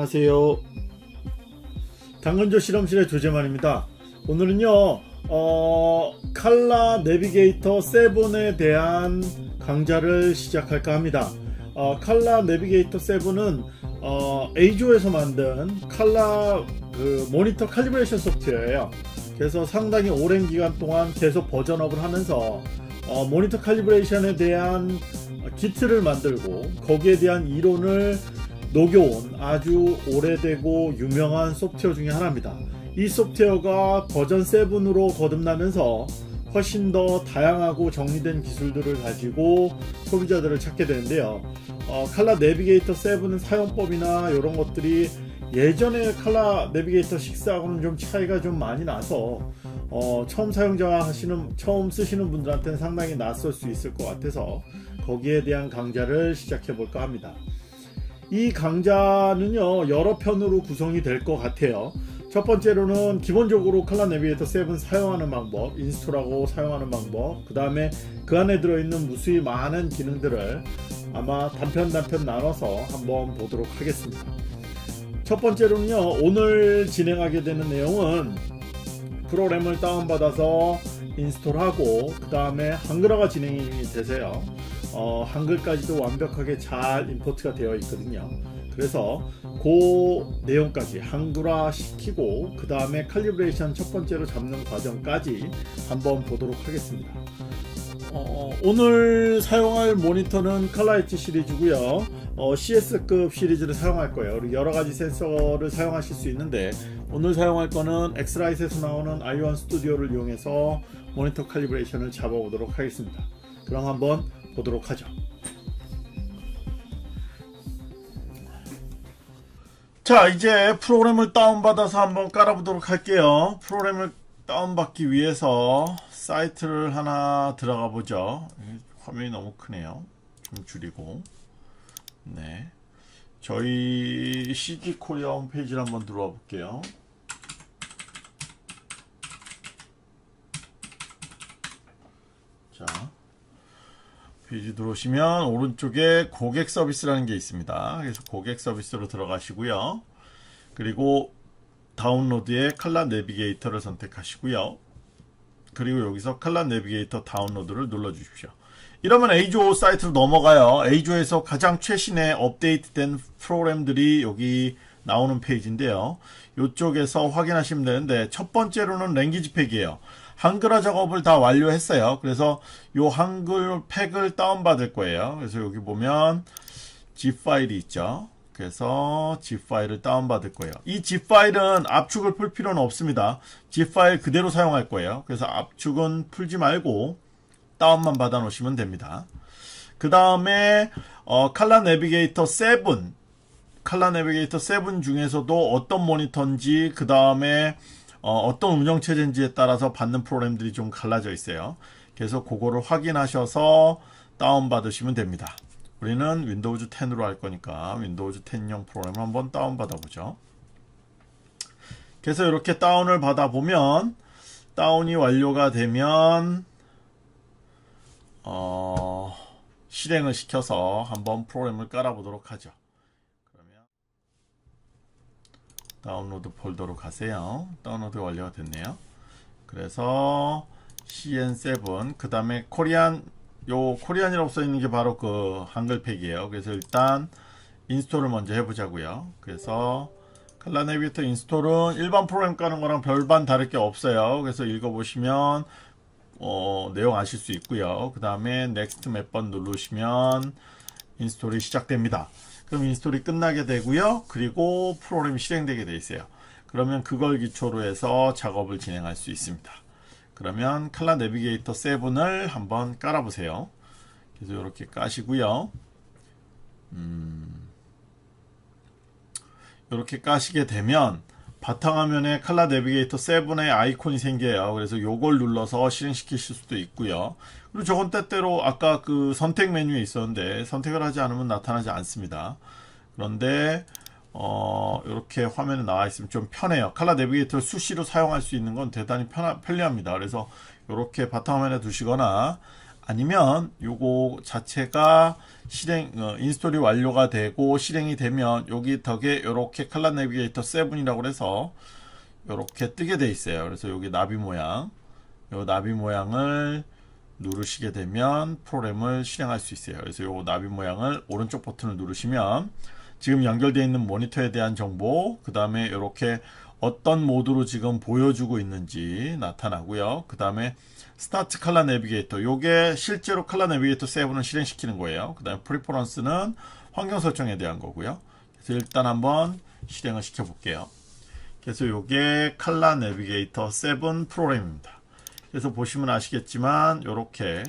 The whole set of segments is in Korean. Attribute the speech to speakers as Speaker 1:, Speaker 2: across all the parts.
Speaker 1: 안녕하세요. 당근조 실험실의 조재만입니다. 오늘은요 칼라 내비게이터 7에 대한 강좌를 시작할까 합니다. 칼라 내비게이터 7은 에이조에서 만든 칼라 모니터 칼리브레이션 소프트웨어예요. 그래서 상당히 오랜 기간 동안 계속 버전업을 하면서 모니터 칼리브레이션에 대한 기트를 만들고 거기에 대한 이론을 녹여온 아주 오래되고 유명한 소프트웨어 중에 하나입니다. 이 소프트웨어가 버전 7으로 거듭나면서 훨씬 더 다양하고 정리된 기술들을 가지고 소비자들을 찾게 되는데요. 칼라 내비게이터 7은 사용법이나 이런 것들이 예전에 칼라 내비게이터 6하고는 좀 차이가 좀 많이 나서 처음 처음 쓰시는 분들한테는 상당히 낯설 수 있을 것 같아서 거기에 대한 강좌를 시작해 볼까 합니다. 이 강좌는요 여러 편으로 구성이 될 것 같아요. 첫 번째로는 기본적으로 칼라 내비게이터 7 사용하는 방법, 인스톨하고 사용하는 방법, 그 다음에 그 안에 들어있는 무수히 많은 기능들을 아마 단편 나눠서 한번 보도록 하겠습니다. 첫 번째로는요 오늘 진행하게 되는 내용은 프로그램을 다운받아서 인스톨하고 그 다음에 한글화가 진행이 되세요. 한글까지도 완벽하게 잘 임포트가 되어 있거든요. 그래서 그 내용까지 한글화 시키고 그 다음에 칼리브레이션 첫 번째로 잡는 과정까지 한번 보도록 하겠습니다. 오늘 사용할 모니터는 칼라 엣지 시리즈고요. CS급 시리즈를 사용할 거예요. 여러가지 센서를 사용하실 수 있는데 오늘 사용할 거는 엑스라이트에서 나오는 i1 스튜디오를 이용해서 모니터 칼리브레이션을 잡아보도록 하겠습니다. 그럼 한번 보도록 하죠. 자, 이제 프로그램을 다운받아서 한번 깔아보도록 할게요. 프로그램을 다운받기 위해서 사이트를 하나 들어가 보죠. 화면이 너무 크네요. 좀 줄이고. 네, 저희 CG 코리아 홈페이지를 한번 들어와 볼게요. 자, 페이지 들어오시면 오른쪽에 고객 서비스라는 게 있습니다. 그래서 고객 서비스로 들어가시고요. 그리고 다운로드에 칼라 내비게이터를 선택하시고요. 그리고 여기서 칼라 내비게이터 다운로드를 눌러 주십시오. 이러면 에이조 사이트로 넘어가요. 에이조에서 가장 최신의 업데이트된 프로그램들이 여기 나오는 페이지인데요. 이쪽에서 확인하시면 되는데 첫 번째로는 랭귀지 팩이에요. 한글화 작업을 다 완료했어요. 그래서 이 한글 팩을 다운받을 거예요. 그래서 여기 보면 zip 파일이 있죠. 그래서 zip 파일을 다운받을 거예요. 이 zip 파일은 압축을 풀 필요는 없습니다. zip 파일 그대로 사용할 거예요. 그래서 압축은 풀지 말고 다운만 받아 놓으시면 됩니다. 그 다음에 칼라 내비게이터 7 중에서도 어떤 모니터인지 그 다음에 어떤 운영체제인지에 따라서 받는 프로그램들이 좀 갈라져 있어요. 그래서 그거를 확인하셔서 다운받으시면 됩니다. 우리는 윈도우즈 10으로 할 거니까 윈도우즈 10용 프로그램을 한번 다운받아 보죠. 그래서 이렇게 다운을 받아 보면 다운이 완료가 되면 실행을 시켜서 한번 프로그램을 깔아 보도록 하죠. 다운로드 폴더로 가세요. 다운로드 완료가 됐네요. 그래서 CN7 그 다음에 코리안이라고 써있는 게 바로 그 한글 팩이에요. 그래서 일단 인스톨을 먼저 해보자고요. 그래서 칼라 내비게이터 인스톨은 일반 프로그램 까는 거랑 별반 다를 게 없어요. 그래서 읽어보시면 내용 아실 수 있고요. 그 다음에 넥스트 몇 번 누르시면 인스톨이 시작됩니다. 그럼 인스톨이 끝나게 되고요. 그리고 프로그램이 실행되게 되어 있어요. 그러면 그걸 기초로 해서 작업을 진행할 수 있습니다. 그러면 칼라 내비게이터 7을 한번 깔아보세요. 그래서 이렇게 까시고요. 이렇게 까시게 되면 바탕화면에 칼라 내비게이터 7의 아이콘이 생겨요. 그래서 요걸 눌러서 실행시키실 수도 있고요. 그리고 저건 때때로 아까 그 선택 메뉴에 있었는데 선택을 하지 않으면 나타나지 않습니다. 그런데 이렇게 화면에 나와 있으면 좀 편해요. 칼라 내비게이터를 수시로 사용할 수 있는 건 대단히 편리합니다. 그래서 이렇게 바탕화면에 두시거나
Speaker 2: 아니면 요거 자체가 인스톨이 완료가 되고 실행이 되면 여기 덕에 이렇게 칼라 내비게이터 7이라고 해서 이렇게 뜨게 돼 있어요. 그래서 여기 나비 모양, 요 나비 모양을 누르시게 되면 프로그램을 실행할 수 있어요. 그래서 요 나비 모양을 오른쪽 버튼을 누르시면 지금 연결되어 있는 모니터에 대한 정보, 그 다음에 이렇게 어떤 모드로 지금 보여주고 있는지 나타나고요. 그 다음에 스타트 칼라 내비게이터, 요게 실제로 칼라 내비게이터 7을 실행시키는 거예요. 그 다음에 프리퍼런스는 환경 설정에 대한 거고요. 그래서 일단 한번 실행을 시켜 볼게요. 그래서 요게 칼라 내비게이터 7 프로그램입니다. 그래서 보시면 아시겠지만 이렇게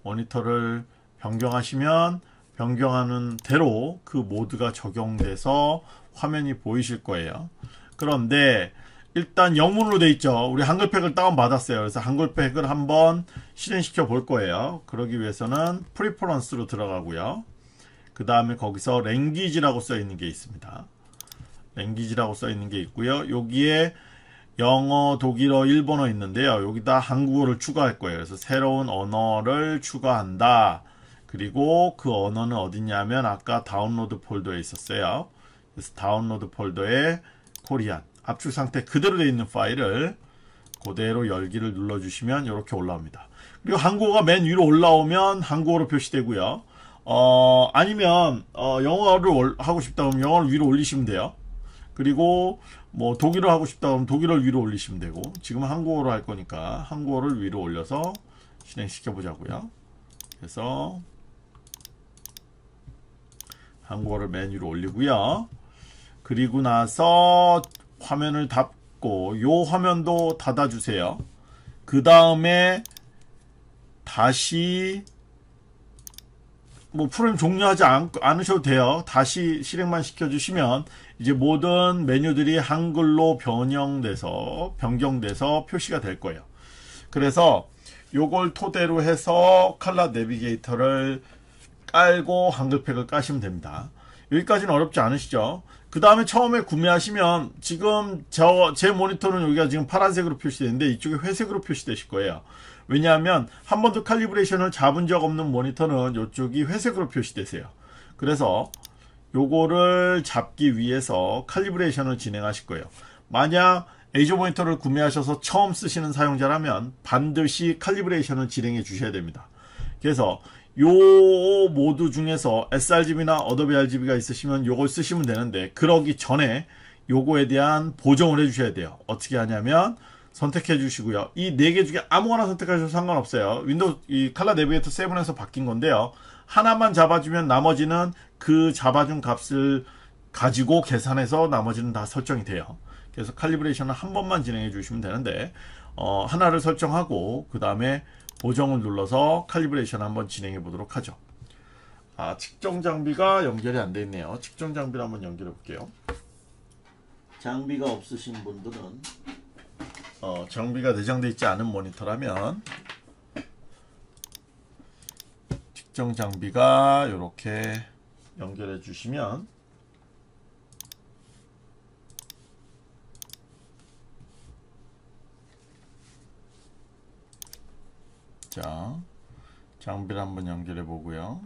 Speaker 2: 모니터를 변경하시면 변경하는 대로 그 모드가 적용돼서 화면이 보이실 거예요. 그런데 일단 영문으로 돼 있죠. 우리 한글팩을 다운 받았어요. 그래서 한글팩을 한번 실행시켜 볼 거예요. 그러기 위해서는 프리퍼런스로 들어가고요. 그 다음에 거기서 랭귀지라고 써 있는 게 있습니다. 랭귀지라고 써 있는 게 있고요. 여기에 영어, 독일어, 일본어 있는데요. 여기다 한국어를 추가할 거예요. 그래서 새로운 언어를 추가한다. 그리고 그 언어는 어디냐면 아까 다운로드 폴더에 있었어요. 그래서 다운로드 폴더에 코리안 압축 상태 그대로 되어 있는 파일을 그대로 열기를 눌러주시면 이렇게 올라옵니다. 그리고 한국어가 맨 위로 올라오면 한국어로 표시되고요. 아니면 영어를 하고 싶다 그러면 영어를 위로 올리시면 돼요. 그리고 뭐 독일어 하고 싶다 그러면 독일어를 위로 올리시면 되고, 지금 한국어로 할 거니까 한국어를 위로 올려서 실행시켜 보자고요. 그래서 한국어를 맨 위로 올리고요. 그리고 나서 화면을 닫고 요 화면도 닫아주세요. 그 다음에 다시 뭐 프로그램 종료하지 않으셔도 돼요. 다시 실행만 시켜주시면 이제 모든 메뉴들이 한글로 변경돼서 표시가 될 거예요. 그래서 요걸 토대로 해서 칼라 내비게이터를 깔고 한글팩을 까시면 됩니다. 여기까지는 어렵지 않으시죠? 그 다음에 처음에 구매하시면 지금 제 모니터는 여기가 지금 파란색으로 표시되는데 이쪽에 회색으로 표시되실 거예요. 왜냐하면 한 번도 칼리브레이션을 잡은 적 없는 모니터는 이쪽이 회색으로 표시되세요. 그래서 요거를 잡기 위해서 칼리브레이션을 진행하실 거예요. 만약 에이저 모니터를 구매하셔서 처음 쓰시는 사용자라면 반드시 칼리브레이션을 진행해 주셔야 됩니다. 그래서 요 모드 중에서 sRGB나 어도비 RGB가 있으시면 요걸 쓰시면 되는데, 그러기 전에 요거에 대한 보정을 해 주셔야 돼요. 어떻게 하냐면 선택해 주시고요. 이 4개 중에 아무거나 선택하셔도 상관없어요. 윈도우 이 칼라 내비게이터 7에서 바뀐 건데요. 하나만 잡아주면 나머지는 그 잡아준 값을 가지고 계산해서 나머지는 다 설정이 돼요. 그래서 칼리브레이션을 한 번만 진행해 주시면 되는데, 하나를 설정하고 그 다음에 보정을 눌러서 칼리브레이션 한번 진행해 보도록 하죠. 측정 장비가 연결이 안 돼 있네요. 측정 장비를 한번 연결해 볼게요. 장비가 없으신 분들은 장비가 내장되어 있지 않은 모니터라면 측정 장비가 이렇게 연결해 주시면 자, 장비를 한번 연결해 보고요.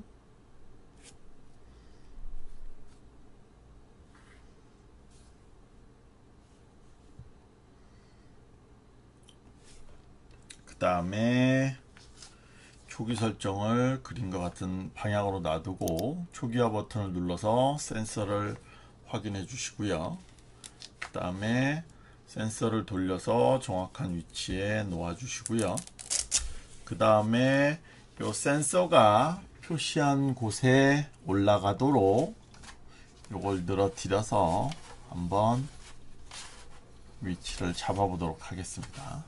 Speaker 2: 그 다음에 초기 설정을 그림과 같은 방향으로 놔두고 초기화 버튼을 눌러서 센서를 확인해 주시고요. 그 다음에 센서를 돌려서 정확한 위치에 놓아 주시고요. 그 다음에 요 센서가 표시한 곳에 올라가도록 요걸 늘어뜨려서 한번 위치를 잡아 보도록 하겠습니다.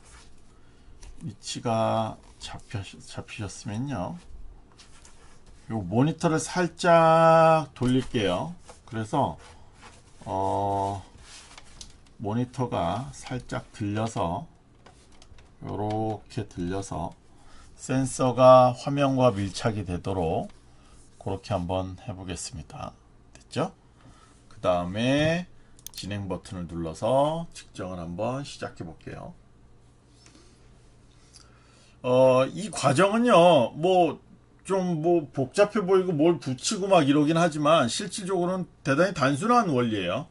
Speaker 2: 위치가 잡히셨으면요, 요 모니터를 살짝 돌릴게요. 그래서 모니터가 살짝 들려서 요렇게 들려서 센서가 화면과 밀착이 되도록 그렇게 한번 해보겠습니다. 됐죠? 그 다음에 진행 버튼을 눌러서 측정을 한번 시작해 볼게요. 이 과정은요, 좀 복잡해 보이고 뭘 붙이고 막 이러긴 하지만 실질적으로는 대단히 단순한 원리예요.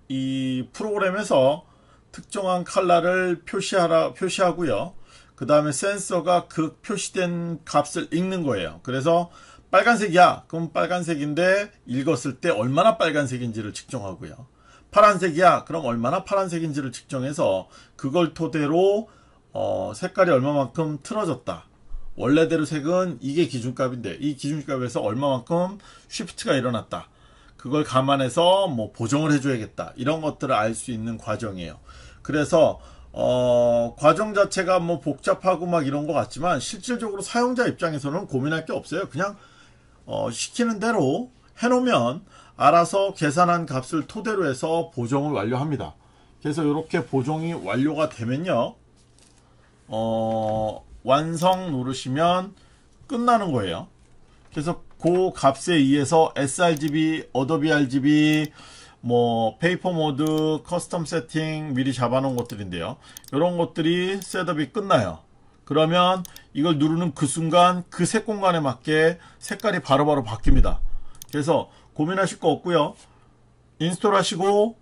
Speaker 2: 이 프로그램에서 특정한 컬러를 표시하고요. 그 다음에 센서가 그 표시된 값을 읽는 거예요. 그래서 빨간색이야. 그럼 빨간색인데 읽었을 때 얼마나 빨간색인지를 측정하고요. 파란색이야. 그럼 얼마나 파란색인지를 측정해서 그걸 토대로 색깔이 얼마만큼 틀어졌다. 원래대로 색은 이게 기준값인데 이 기준값에서 얼마만큼 쉬프트가 일어났다. 그걸 감안해서 보정을 해줘야겠다. 이런 것들을 알 수 있는 과정이에요. 그래서 과정 자체가 복잡하고 막 이런 것 같지만 실질적으로 사용자 입장에서는 고민할 게 없어요. 그냥 시키는 대로 해놓으면 알아서 계산한 값을 토대로 해서 보정을 완료합니다. 그래서 이렇게 보정이 완료가 되면요, 완성 누르시면 끝나는 거예요. 그래서 그 값에 의해서 sRGB, 어도비 RGB, 페이퍼 모드, 커스텀 세팅 미리 잡아놓은 것들인데요. 이런 것들이 셋업이 끝나요. 그러면 이걸 누르는 그 순간 그 색 공간에 맞게 색깔이 바로바로 바뀝니다. 그래서 고민하실 거 없고요. 인스톨 하시고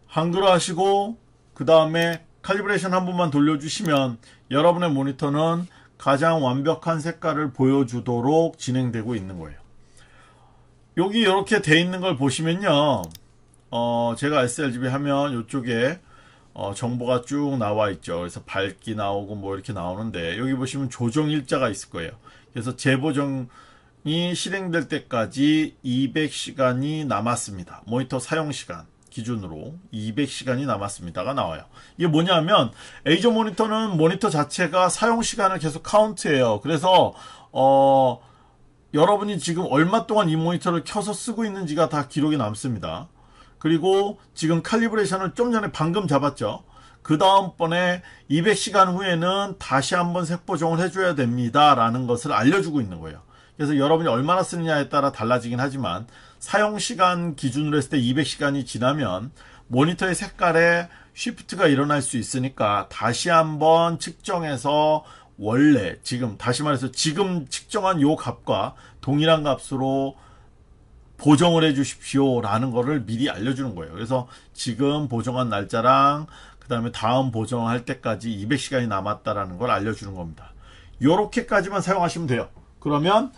Speaker 2: 한글화 하시고 그 다음에 칼리브레이션 한 번만 돌려주시면 여러분의 모니터는 가장 완벽한 색깔을 보여주도록 진행되고 있는 거예요. 여기 이렇게 돼 있는 걸 보시면요, 제가 sRGB 하면 이쪽에 정보가 쭉 나와 있죠. 그래서 밝기 나오고 이렇게 나오는데 여기 보시면 조정 일자가 있을 거예요. 그래서 재보정이 실행될 때까지 200시간이 남았습니다. 모니터 사용 시간 기준으로 200시간이 남았습니다가 나와요. 이게 뭐냐면 에이조 모니터는 모니터 자체가 사용 시간을 계속 카운트해요. 그래서 여러분이 지금 얼마 동안 이 모니터를 켜서 쓰고 있는지가 다 기록이 남습니다. 그리고 지금 칼리브레이션을 좀 전에 방금 잡았죠. 그 다음번에 200시간 후에는 다시 한번 색보정을 해줘야 됩니다 라는 것을 알려주고 있는 거예요. 그래서 여러분이 얼마나 쓰느냐에 따라 달라지긴 하지만 사용시간 기준으로 했을 때 200시간이 지나면 모니터의 색깔에 쉬프트가 일어날 수 있으니까 다시 한번 측정해서 원래 다시 말해서 지금 측정한 요 값과 동일한 값으로 보정을 해 주십시오 라는 거를 미리 알려주는 거예요. 그래서 지금 보정한 날짜랑 그 다음에 다음 보정할 때까지 200시간이 남았다라는 걸 알려주는 겁니다. 요렇게까지만 사용하시면 돼요. 그러면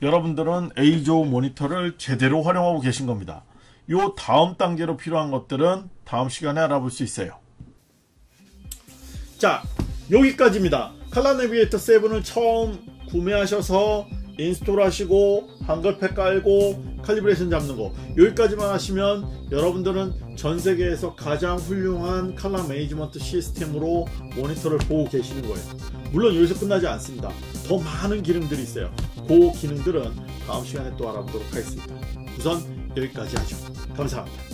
Speaker 2: 여러분들은 에이조 모니터를 제대로 활용하고 계신 겁니다. 요 다음 단계로 필요한 것들은 다음 시간에 알아볼 수 있어요.
Speaker 1: 자, 여기까지입니다. 칼라 내비게이터 7을 처음 구매하셔서 인스톨 하시고 한글팩 깔고 칼리브레이션 잡는 거 여기까지만 하시면 여러분들은 전세계에서 가장 훌륭한 칼라 매니지먼트 시스템으로 모니터를 보고 계시는 거예요. 물론 여기서 끝나지 않습니다. 더 많은 기능들이 있어요. 그 기능들은 다음 시간에 또 알아보도록 하겠습니다. 우선 여기까지 하죠. 감사합니다.